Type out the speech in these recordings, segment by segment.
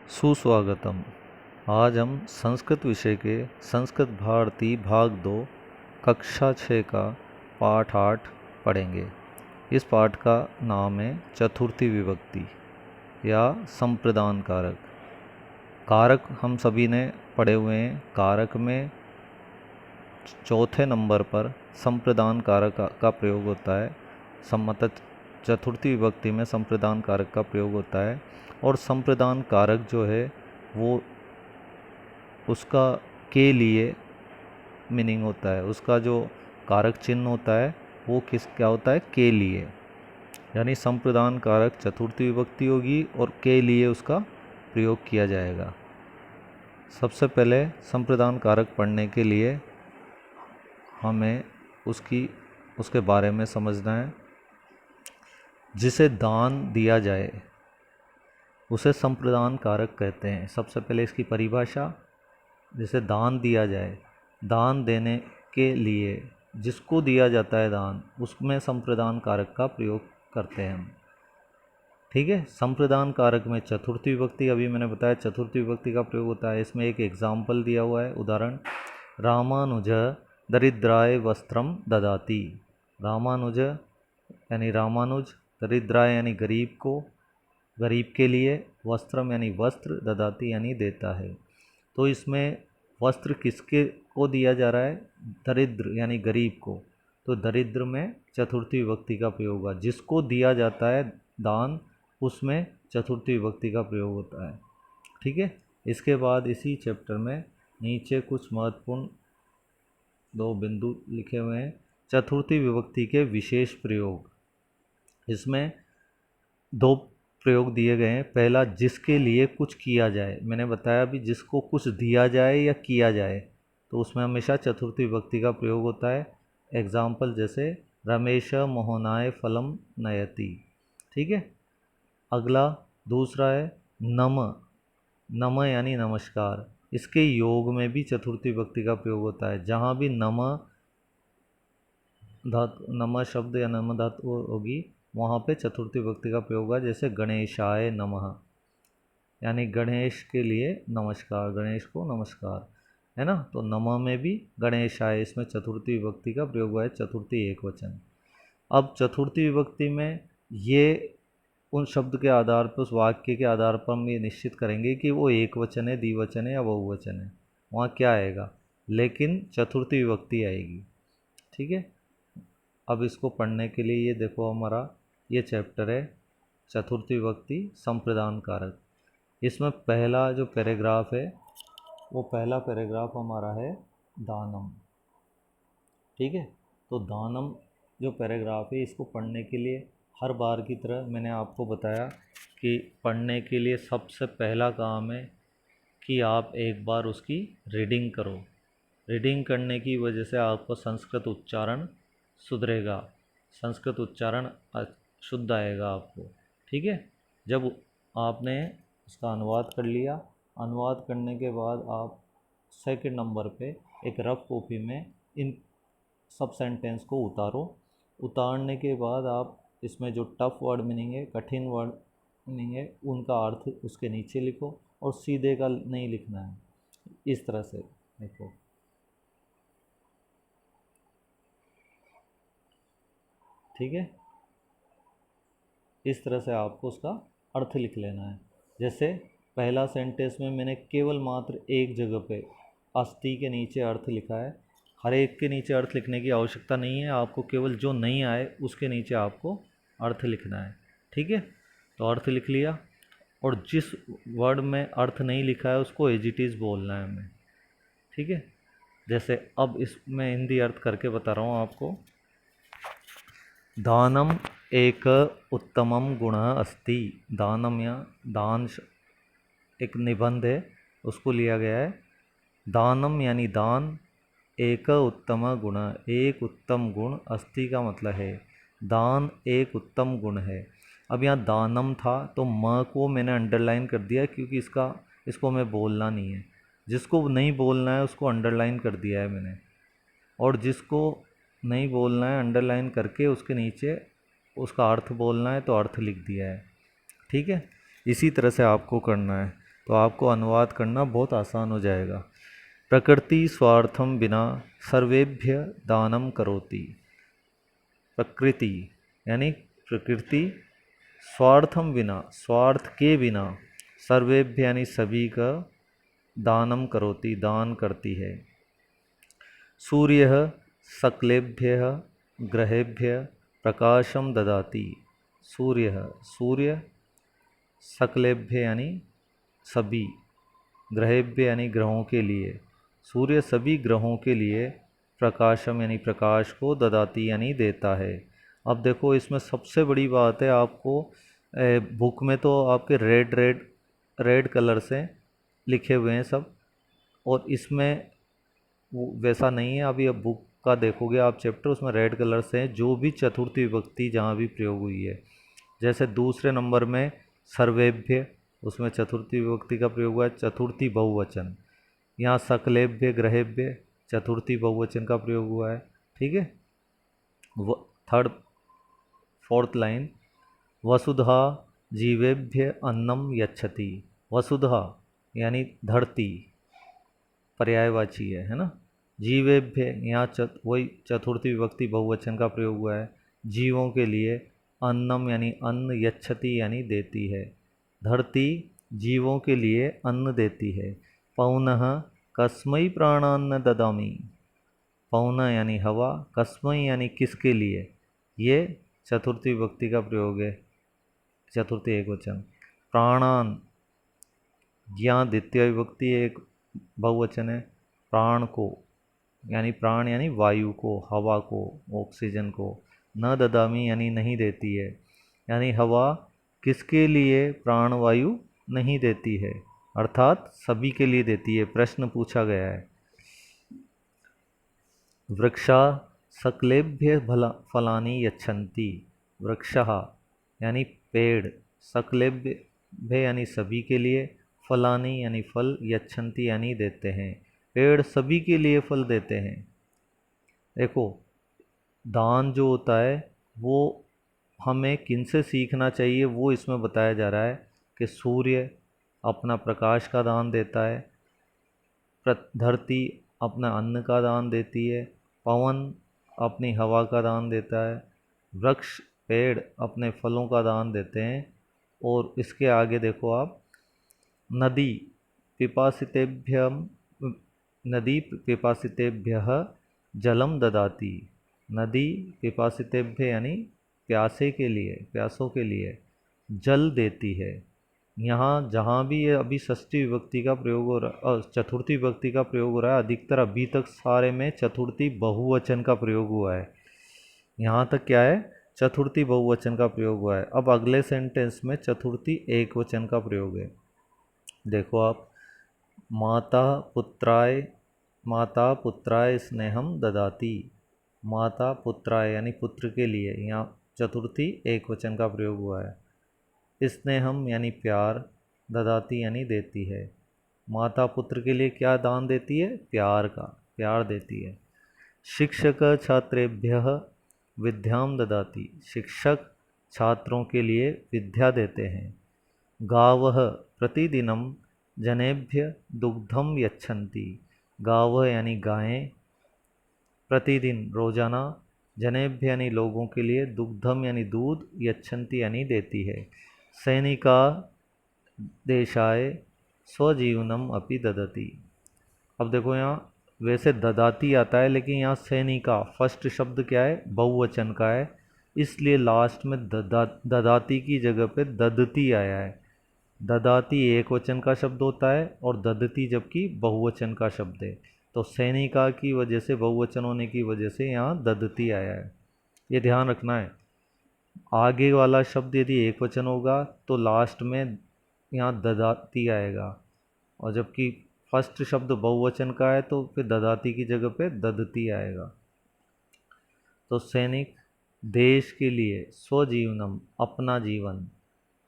सुस्वागतम। आज हम संस्कृत विषय के संस्कृत भारती भाग 2 कक्षा 6 का पाठ 8 पढ़ेंगे। इस पाठ का नाम है चतुर्थी विभक्ति या संप्रदान कारक। कारक हम सभी ने पढ़े हुए हैं। कारक में चौथे नंबर पर संप्रदान कारक का प्रयोग होता है। मतलब चतुर्थी विभक्ति में संप्रदान कारक का प्रयोग होता है और संप्रदान कारक जो है वो उसका के लिए मीनिंग होता है। उसका जो कारक चिन्ह होता है वो क्या होता है, के लिए। यानी संप्रदान कारक चतुर्थी विभक्ति होगी और के लिए उसका प्रयोग किया जाएगा। सबसे पहले संप्रदान कारक पढ़ने के लिए हमें उसके बारे में समझना है। जिसे दान दिया जाए उसे संप्रदान कारक कहते हैं। सबसे पहले इसकी परिभाषा, जिसे दान दिया जाए, दान देने के लिए जिसको दिया जाता है दान, उसमें संप्रदान कारक का प्रयोग करते हैं हम। ठीक है। संप्रदान कारक में चतुर्थी विभक्ति, अभी मैंने बताया चतुर्थी विभक्ति का प्रयोग होता है। इसमें एक एग्जाम्पल दिया हुआ है, उदाहरण, रामानुज दरिद्राय वस्त्रम ददाति। रामानुज यानी रामानुज, दरिद्राय यानी गरीब को, गरीब के लिए, वस्त्रम यानी वस्त्र, ददाति यानी देता है। तो इसमें वस्त्र किसके को दिया जा रहा है? दरिद्र यानी गरीब को। तो दरिद्र में चतुर्थी विभक्ति का प्रयोग होगा। जिसको दिया जाता है दान उसमें चतुर्थी विभक्ति का प्रयोग होता है। ठीक है। इसके बाद इसी चैप्टर में नीचे कुछ महत्वपूर्ण 2 बिंदु लिखे हुए हैं। चतुर्थी विभक्ति के विशेष प्रयोग, इसमें 2 प्रयोग दिए गए हैं। पहला, जिसके लिए कुछ किया जाए। मैंने बताया भी, जिसको कुछ दिया जाए या किया जाए तो उसमें हमेशा चतुर्थी विभक्ति का प्रयोग होता है। एग्जाम्पल जैसे रमेश मोहनाय फलम नयति। ठीक है। अगला दूसरा है नम। नम यानी नमस्कार। इसके योग में भी चतुर्थी विभक्ति का प्रयोग होता है। जहाँ भी नम धातु, नम शब्द या नम धातु होगी वहाँ पे चतुर्थी विभक्ति का प्रयोग होगा। जैसे गणेशाय नमः, यानी गणेश के लिए नमस्कार, गणेश को नमस्कार, है ना। तो नमः में भी गणेशाय, इसमें चतुर्थी विभक्ति का प्रयोग हुआ है, चतुर्थी एकवचन। अब चतुर्थी विभक्ति में ये उन शब्द के आधार पर, उस वाक्य के आधार पर हम ये निश्चित करेंगे कि वो एकवचन है, द्विवचन है या बहुवचन है। वहाँ क्या आएगा, लेकिन चतुर्थी विभक्ति आएगी। ठीक है। अब इसको पढ़ने के लिए ये देखो, हमारा ये चैप्टर है चतुर्थी विभक्ति संप्रदान कारक। इसमें पहला जो पैराग्राफ है वो पहला पैराग्राफ हमारा है दानम। ठीक है। तो दानम जो पैराग्राफ है, इसको पढ़ने के लिए हर बार की तरह मैंने आपको बताया कि पढ़ने के लिए सबसे पहला काम है कि आप एक बार उसकी रीडिंग करो। रीडिंग करने की वजह से आपको संस्कृत उच्चारण सुधरेगा, संस्कृत उच्चारण शुद्ध आएगा आपको। ठीक है। जब आपने इसका अनुवाद कर लिया, अनुवाद करने के बाद आप सेकंड नंबर पे एक रफ कॉपी में इन सब सेंटेंस को उतारो। उतारने के बाद आप इसमें जो टफ वर्ड मीनिंग है, कठिन वर्ड मीनिंग है, उनका अर्थ उसके नीचे लिखो और सीधे का नहीं लिखना है। इस तरह से देखो। ठीक है। इस तरह से आपको उसका अर्थ लिख लेना है। जैसे पहला सेंटेंस में मैंने केवल मात्र एक जगह पे अस्थि के नीचे अर्थ लिखा है। हर एक के नीचे अर्थ लिखने की आवश्यकता नहीं है, आपको केवल जो नहीं आए उसके नीचे आपको अर्थ लिखना है। ठीक है। तो अर्थ लिख लिया, और जिस वर्ड में अर्थ नहीं लिखा है उसको एज इट इज़ बोलना है हमें। ठीक है। जैसे अब इसमें हिंदी अर्थ करके बता रहा हूँ आपको। दानम एक उत्तमम गुण अस्ति। दानम या दान एक निबंध है, उसको लिया गया है। दानम यानी दान, एक उत्तम गुण, एक उत्तम गुण, अस्ति का मतलब है दान एक उत्तम गुण है। अब यहाँ दानम था तो म को मैंने अंडरलाइन कर दिया क्योंकि इसको मैं बोलना नहीं है। जिसको नहीं बोलना है उसको अंडरलाइन कर दिया है मैंने, और जिसको नहीं बोलना है अंडरलाइन करके उसके नीचे उसका अर्थ बोलना है तो अर्थ लिख दिया है। ठीक है। इसी तरह से आपको करना है। तो आपको अनुवाद करना बहुत आसान हो जाएगा। प्रकृति स्वार्थम विना सर्वेभ्य दानम करोति। प्रकृति यानी प्रकृति स्वार्थम बिना, स्वार्थ के बिना, सर्वेभ्य यानी सभी का, दानम करोति दान करती है। सूर्यः सकलेभ्यः ग्रहेभ्यः प्रकाशम ददाति। सूर्यः, सूर्य, सकलेभ्य यानी सभी, ग्रहेभ्य यानी ग्रहों के लिए, सूर्य सभी ग्रहों के लिए, प्रकाशम यानी प्रकाश को, ददाती यानी देता है। अब देखो इसमें सबसे बड़ी बात है, आपको बुक में तो आपके रेड कलर से लिखे हुए हैं सब, और इसमें वो वैसा नहीं है। अभी अब बुक का देखोगे आप चैप्टर, उसमें रेड कलर से है जो भी चतुर्थी विभक्ति जहाँ भी प्रयोग हुई है। जैसे दूसरे नंबर में सर्वेभ्य, उसमें चतुर्थी विभक्ति का प्रयोग हुआ है, चतुर्थी बहुवचन। यहाँ सकलेभ्य ग्रहेभ्य चतुर्थी बहुवचन का प्रयोग हुआ है। ठीक है। थर्ड फोर्थ लाइन, वसुधा जीवेभ्य अन्नम यच्छति। वसुधा यानी धरती, पर्यायवाची है ना। जीवेभ्य यहाँ वही चतुर्थी विभक्ति बहुवचन का प्रयोग हुआ है, जीवों के लिए। अन्नम यानी अन्न, यच्छति यानी देती है। धरती जीवों के लिए अन्न देती है। पौनः कस्मै प्राणान्न ददामि। पौन यानी हवा, कस्मै यानी किसके लिए, ये चतुर्थी विभक्ति का प्रयोग है, चतुर्थी एकवचन। प्राणान, यहाँ द्वितीय विभक्ति एक बहुवचन है। प्राण को यानी प्राण यानी वायु को, हवा को, ऑक्सीजन को। न ददामी यानी नहीं देती है, यानी हवा किसके लिए प्राण वायु नहीं देती है, अर्थात सभी के लिए देती है। प्रश्न पूछा गया है। वृक्षा सकलेभ्य फलानि यच्छन्ति। वृक्षः यानी पेड़, सकलेभ्य यानी सभी के लिए, फलानि यानी फल, यच्छन्ति यानी देते हैं। पेड़ सभी के लिए फल देते हैं। देखो दान जो होता है वो हमें किनसे सीखना चाहिए, वो इसमें बताया जा रहा है कि सूर्य अपना प्रकाश का दान देता है, धरती अपना अन्न का दान देती है, पवन अपनी हवा का दान देता है, वृक्ष पेड़ अपने फलों का दान देते हैं। और इसके आगे देखो आप, नदी पिपासितेभ्यम, नदी पिपासितेभ्यः जलम ददाति। नदी पिपासितेभ्य यानी प्यासे के लिए, प्यासों के लिए जल देती है। यहाँ जहाँ भी ये अभी षष्ठी विभक्ति का प्रयोग हो रहा है, चतुर्थी विभक्ति का प्रयोग हो रहा है, अधिकतर अभी तक सारे में चतुर्थी बहुवचन का प्रयोग हुआ है। यहाँ तक क्या है, चतुर्थी बहुवचन का प्रयोग हुआ है। अब अगले सेंटेंस में चतुर्थी एकवचन का प्रयोग है। देखो आप, माता पुत्राय स्नेहम ददाति। माता पुत्राय यानी पुत्र के लिए, यहाँ चतुर्थी एकवचन का प्रयोग हुआ है। स्नेहम यानी प्यार, ददाति यानी देती है। माता पुत्र के लिए क्या दान देती है, प्यार का, प्यार देती है। शिक्षक छात्रेभ्यः विद्याम ददाति। शिक्षक छात्रों के लिए विद्या देते हैं। गावः प्रतिदिनम जनेभ्य दुग्धम यच्छन्ति। गावः यानी गायें, प्रतिदिन रोजाना, जनेभ्य यानी लोगों के लिए, दुग्धम यानी दूध, यच्छन्ति यानी देती है। सैनिका देशाय स्वजीवनम अपि ददति। अब देखो यहाँ वैसे ददाती आता है, लेकिन यहाँ सैनिका फर्स्ट शब्द क्या है, बहुवचन का है, इसलिए लास्ट में ददाती की जगह पे ददती आया है। ददाती एक वचन का शब्द होता है और ददती जबकि बहुवचन का शब्द है। तो सैनिका की वजह से, बहुवचन होने की वजह से यहाँ ददती आया है, ये ध्यान रखना है। आगे वाला शब्द यदि एक वचन होगा तो लास्ट में यहाँ ददाती आएगा, और जबकि फर्स्ट शब्द बहुवचन का है तो फिर ददाती की जगह पे ददती आएगा। तो सैनिक देश के लिए, स्वजीवनम अपना जीवन,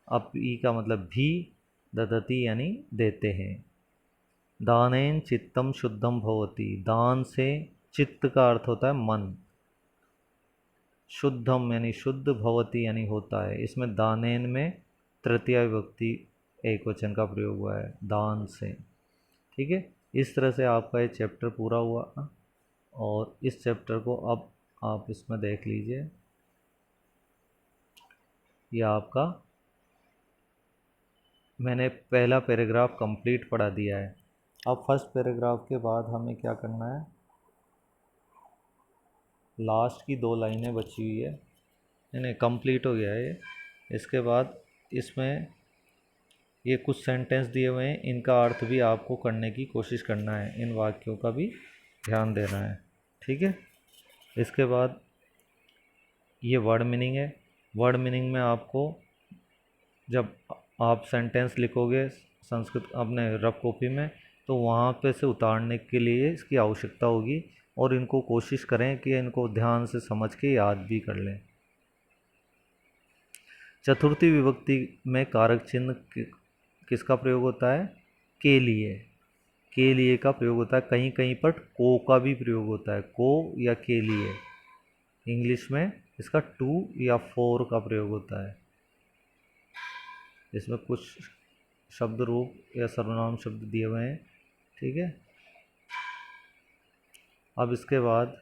अपी का मतलब भी, ददति यानी देते हैं। दानेन चित्तम शुद्धम भवति। दान से चित्त का अर्थ होता है मन, शुद्धम यानी शुद्ध, भवति यानी होता है। इसमें दानेन में तृतीया विभक्ति एक वचन का प्रयोग हुआ है, दान से। ठीक है, इस तरह से आपका ये चैप्टर पूरा हुआ। और इस चैप्टर को अब आप इसमें देख लीजिए, ये आपका मैंने पहला पैराग्राफ कंप्लीट पढ़ा दिया है। अब फर्स्ट पैराग्राफ के बाद हमें क्या करना है, लास्ट की 2 लाइनें बची हुई है, नहीं कंप्लीट हो गया है ये। इसके बाद इसमें ये कुछ सेंटेंस दिए हुए हैं, इनका अर्थ भी आपको करने की कोशिश करना है, इन वाक्यों का भी ध्यान देना है। ठीक है, इसके बाद ये वर्ड मीनिंग है। वर्ड मीनिंग में आपको जब आप सेंटेंस लिखोगे संस्कृत अपने रफ कॉपी में, तो वहाँ पे से उतारने के लिए इसकी आवश्यकता होगी, और इनको कोशिश करें कि इनको ध्यान से समझ के याद भी कर लें। चतुर्थी विभक्ति में कारक चिन्ह किसका प्रयोग होता है, के लिए। के लिए का प्रयोग होता है, कहीं कहीं पर को का भी प्रयोग होता है, को या के लिए। इंग्लिश में इसका टू या फोर का प्रयोग होता है। इसमें कुछ शब्द रूप या सर्वनाम शब्द दिए हुए हैं। ठीक है, अब इसके बाद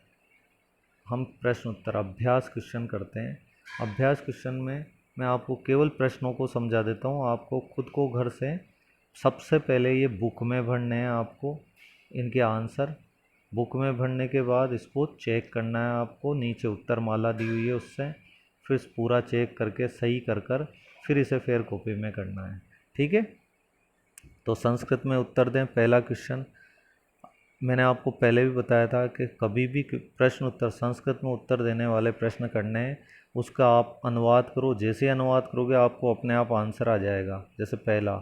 हम प्रश्न उत्तर अभ्यास क्वेश्चन करते हैं। अभ्यास क्वेश्चन में मैं आपको केवल प्रश्नों को समझा देता हूँ, आपको खुद को घर से सबसे पहले ये बुक में भरने हैं, आपको इनके आंसर बुक में भरने के बाद इसको चेक करना है, आपको नीचे उत्तर माला दी हुई है उससे, फिर पूरा चेक करके सही कर फिर इसे फेयर कॉपी में करना है। ठीक है, तो संस्कृत में उत्तर दें। पहला क्वेश्चन मैंने आपको पहले भी बताया था कि कभी भी प्रश्न उत्तर संस्कृत में उत्तर देने वाले प्रश्न करने हैं, उसका आप अनुवाद करो। जैसे अनुवाद करोगे आपको अपने आप आंसर आ जाएगा। जैसे पहला,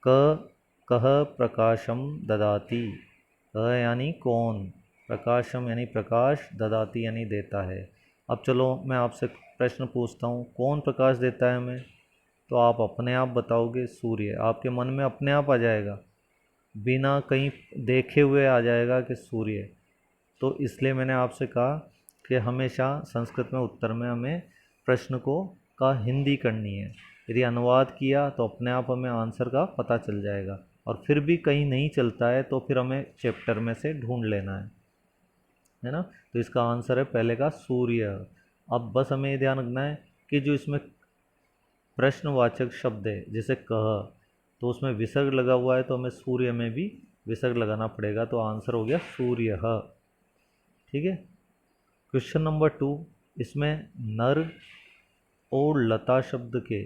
कह प्रकाशम ददाति, क यानी कौन, प्रकाशम यानी प्रकाश, ददाति यानी देता है। अब चलो मैं आपसे प्रश्न पूछता हूँ, कौन प्रकाश देता है हमें, तो आप अपने आप बताओगे सूर्य। आपके मन में अपने आप आ जाएगा, बिना कहीं देखे हुए आ जाएगा कि सूर्य। तो इसलिए मैंने आपसे कहा कि हमेशा संस्कृत में उत्तर में हमें प्रश्न को का हिंदी करनी है। यदि अनुवाद किया तो अपने आप हमें आंसर का पता चल जाएगा, और फिर भी कहीं नहीं चलता है तो फिर हमें चैप्टर में से ढूंढ लेना है ना। तो इसका आंसर है पहले का सूर्य। अब बस हमें ये ध्यान रखना है कि जो इसमें प्रश्नवाचक शब्द है जैसे कह, तो उसमें विसर्ग लगा हुआ है, तो हमें सूर्य में भी विसर्ग लगाना पड़ेगा, तो आंसर हो गया सूर्य। ठीक है, क्वेश्चन नंबर 2, इसमें नर और लता शब्द के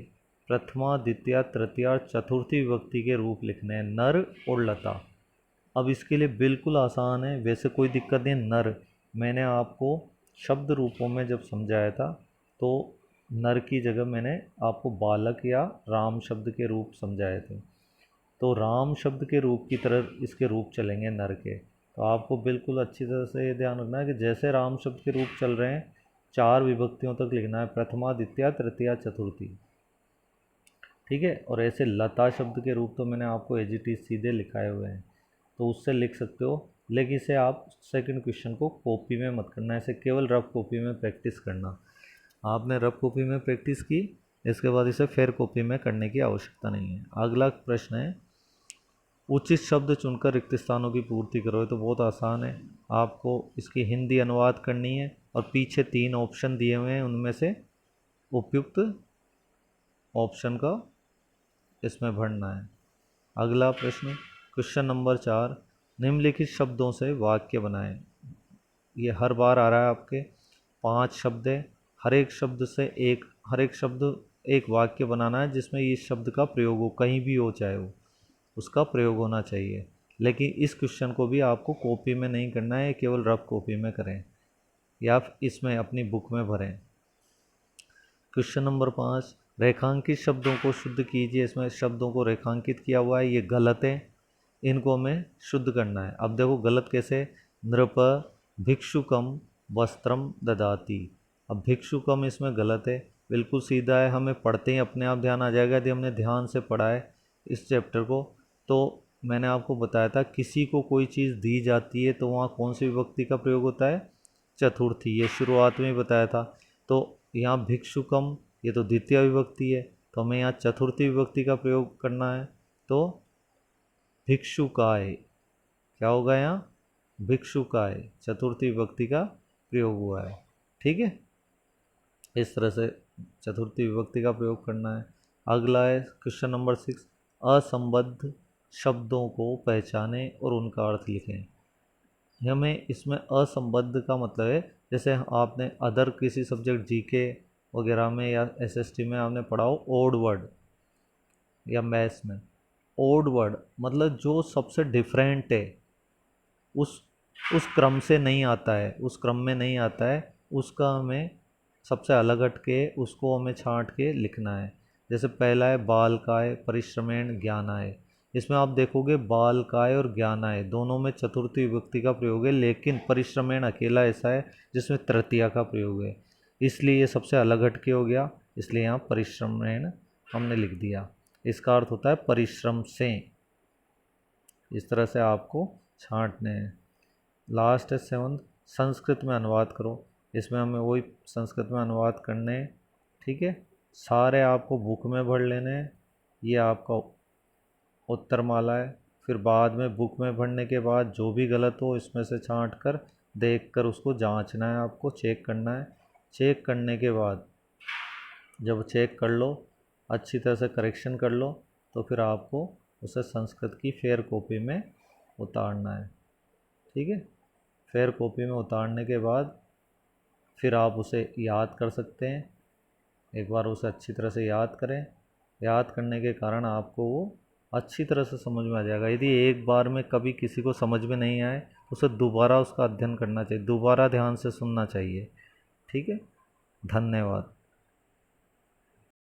प्रथमा द्वितीया तृतीया चतुर्थी विभक्ति के रूप लिखने हैं, नर और लता। अब इसके लिए बिल्कुल आसान है, वैसे कोई दिक्कत नहीं। नर मैंने आपको शब्द रूपों में जब समझाया था, तो नर की जगह मैंने आपको बालक या राम शब्द के रूप समझाए थे, तो राम शब्द के रूप की तरह इसके रूप चलेंगे नर के। तो आपको बिल्कुल अच्छी तरह से ये ध्यान रखना है कि जैसे राम शब्द के रूप चल रहे हैं 4 विभक्तियों तक लिखना है, प्रथमा द्वितीया तृतीया चतुर्थी। ठीक है, और ऐसे लता शब्द के रूप तो मैंने आपको एजीटी सीधे लिखाए हुए हैं, तो उससे लिख सकते हो, लेकिन इसे आप सेकंड क्वेश्चन को कॉपी में मत करना, इसे केवल रफ कॉपी में प्रैक्टिस करना। आपने रफ कॉपी में प्रैक्टिस की, इसके बाद इसे फेयर कॉपी में करने की आवश्यकता नहीं है। अगला प्रश्न है, उचित शब्द चुनकर रिक्त स्थानों की पूर्ति करो। ये तो बहुत आसान है, आपको इसकी हिंदी अनुवाद करनी है, और पीछे 3 ऑप्शन दिए हुए हैं, उनमें से उपयुक्त ऑप्शन का इसमें भरना है। अगला प्रश्न, क्वेश्चन नंबर 4, निम्नलिखित शब्दों से वाक्य बनाएं। ये हर बार आ रहा है आपके, 5 शब्द है, हर एक शब्द एक वाक्य बनाना है जिसमें इस शब्द का प्रयोग हो, कहीं भी हो चाहे वो, उसका प्रयोग होना चाहिए। लेकिन इस क्वेश्चन को भी आपको कॉपी में नहीं करना है, केवल रफ कॉपी में करें या इसमें अपनी बुक में भरें। क्वेश्चन नंबर 5, रेखांकित शब्दों को शुद्ध कीजिए। इसमें शब्दों को रेखांकित किया हुआ है, ये गलत है, इनको हमें शुद्ध करना है। अब देखो गलत कैसे, नृप भिक्षुकम वस्त्रम ददाति। अब भिक्षुकम इसमें गलत है, बिल्कुल सीधा है, हमें पढ़ते ही अपने आप ध्यान आ जाएगा यदि हमने ध्यान से पढ़ा है इस चैप्टर को। तो मैंने आपको बताया था किसी को कोई चीज़ दी जाती है तो वहाँ कौन सी विभक्ति का प्रयोग होता है, चतुर्थी, ये शुरुआत में ही बताया था। तो यहाँ भिक्षुकम ये तो द्वितीय विभक्ति है, तो हमें यहाँ चतुर्थी विभक्ति का प्रयोग करना है, तो भिक्षुकाय, क्या होगा यहाँ, भिक्षुकाय, चतुर्थी विभक्ति का प्रयोग हुआ है। ठीक है, इस तरह से चतुर्थी विभक्ति का प्रयोग करना है। अगला है क्वेश्चन नंबर 6, असंबद्ध शब्दों को पहचानें और उनका अर्थ लिखें। हमें इसमें असंबद्ध का मतलब है, जैसे आपने अदर किसी सब्जेक्ट जीके वगैरह में या एसएसटी में आपने पढ़ा हो ओड वर्ड, या मैथ्स में ओड वर्ड मतलब जो सबसे डिफरेंट है, उस क्रम से नहीं आता है, उस क्रम में नहीं आता है, उसका हमें सबसे अलग हट के उसको हमें छांट के लिखना है। जैसे पहला है बालकाय परिश्रमेण ज्ञानाय। इसमें आप देखोगे बालकाय और ज्ञानाय दोनों में चतुर्थी विभक्ति का प्रयोग है, लेकिन परिश्रमेण अकेला ऐसा है जिसमें तृतीया का प्रयोग है, इसलिए ये सबसे अलग हटके हो गया, इसलिए यहाँ परिश्रमेण हमने लिख दिया। इसका अर्थ होता है परिश्रम से। इस तरह से आपको छांटने हैं। लास्ट है 7, संस्कृत में अनुवाद करो। इसमें हमें वही संस्कृत में अनुवाद करने हैं। ठीक है, सारे आपको बुक में भर लेने हैं। ये आपका उत्तर माला है। फिर बाद में बुक में भरने के बाद जो भी गलत हो इसमें से छांट कर देख कर उसको जांचना है, आपको चेक करना है। चेक करने के बाद जब चेक कर लो, अच्छी तरह से करेक्शन कर लो, तो फिर आपको उसे संस्कृत की फेयर कॉपी में उतारना है। ठीक है, फेयर कॉपी में उतारने के बाद फिर आप उसे याद कर सकते हैं। एक बार उसे अच्छी तरह से याद करें। याद करने के कारण आपको वो अच्छी तरह से समझ में आ जाएगा। यदि एक बार में कभी किसी को समझ में नहीं आए, उसे दोबारा उसका अध्ययन करना चाहिए, दोबारा ध्यान से सुनना चाहिए। ठीक है, धन्यवाद।